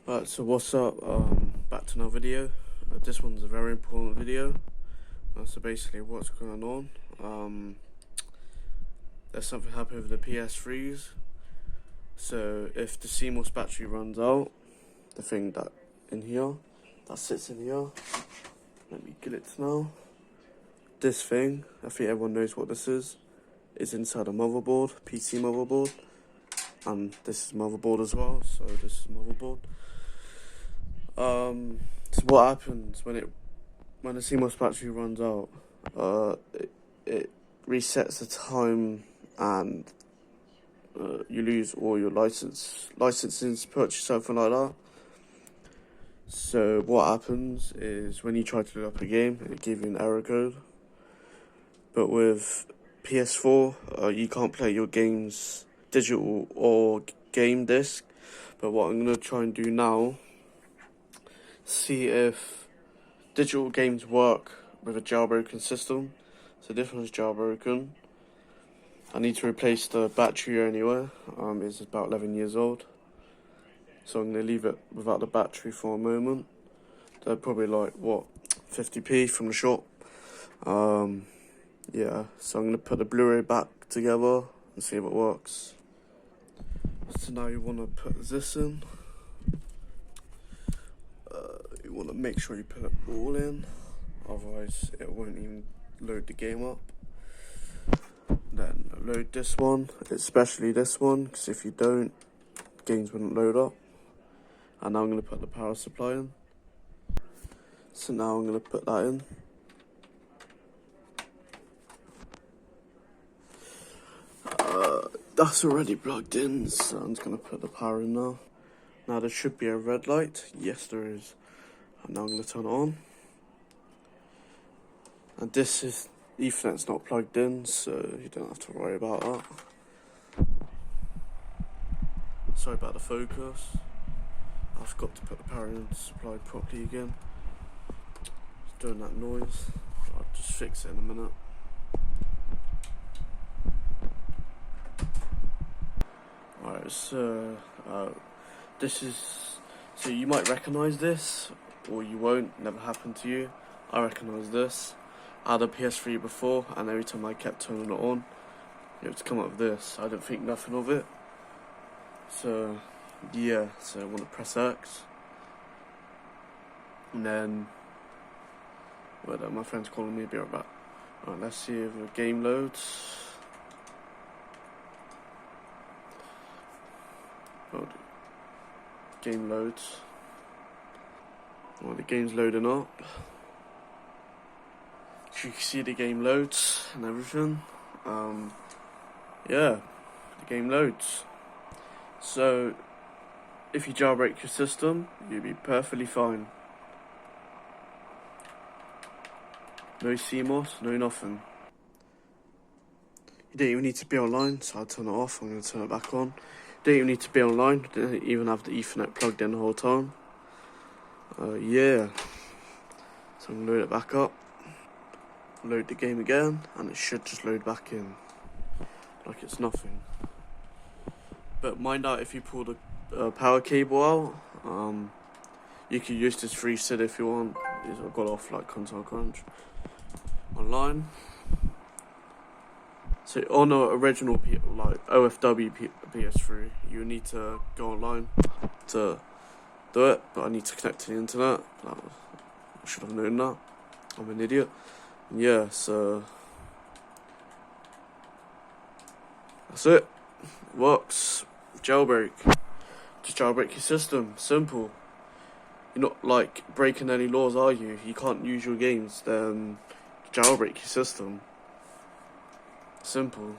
Alright, so what's up? Back to another video. This one's a very important video. So basically what's going on. There's something happening with the PS3s. So if the Cmos battery runs out, the thing that in here, that sits in here, let me get it now. This thing, I think everyone knows what this is inside a motherboard, PC motherboard. And this is motherboard as well, so this is motherboard. So what happens when the Cmos battery runs out? It resets the time, and you lose all your licensing to purchase something like that. So what happens is when you try to load up a game, it gives you an error code. But with PS4, you can't play your games digital or game disc. But what I'm going to try and do now, see if digital games work with a jailbroken system. So this one's jailbroken. I need to replace the battery anyway. It's about 11 years old. So I'm going to leave it without the battery for a moment. They're probably like, what, 50p from the shop. Yeah, so I'm going to put the Blu-ray back together and see if it works. So now you want to put this in. You want to make sure you put it all in, otherwise it won't even load the game up. Then load this one, especially this one, because if you don't, games wouldn't load up. And now I'm going to put the power supply in. So now I'm going to put that in. That's already plugged in, so I'm just going to put the power in now. Now there should be a red light. Yes, there is. And now I'm going to turn it on. And this is Ethernet's not plugged in, so you don't have to worry about that. Sorry about the focus. I forgot to put the power in supplied properly again. It's doing that noise. I'll just fix it in a minute. Alright, so this is, so you might recognise this, or you won't, never happened to you. I recognise this. I had a PS3 before, and every time I kept turning it on, it would come up with this. I didn't think nothing of it. So, yeah, so I want to press X. And then, well, my friend's calling me, be right back. Alright, let's see if the game loads. Oh, game loads. Well, the game's loading up. You can see the game loads and everything. Yeah, the game loads. So, if you jailbreak your system, you'll be perfectly fine. No Cmos, no nothing. You don't even need to be online, so I'll turn it off. I'm going to turn it back on. You don't even need to be online. You don't even have the Ethernet plugged in the whole time. Yeah. So I'm going to load it back up. Load the game again, and it should just load back in. Like it's nothing. But mind out if you pull the power cable out. You can use this reset if you want. I've got off like Console Crunch. Online. So on the original like OFW PS3, you need to go online to do it, but I need to connect to the internet. I should have known that. I'm an idiot. Yeah, so that's it. It works. Jailbreak. Just jailbreak your system. Simple. You're not like breaking any laws, are you? You can't use your games, then jailbreak your system. Simple.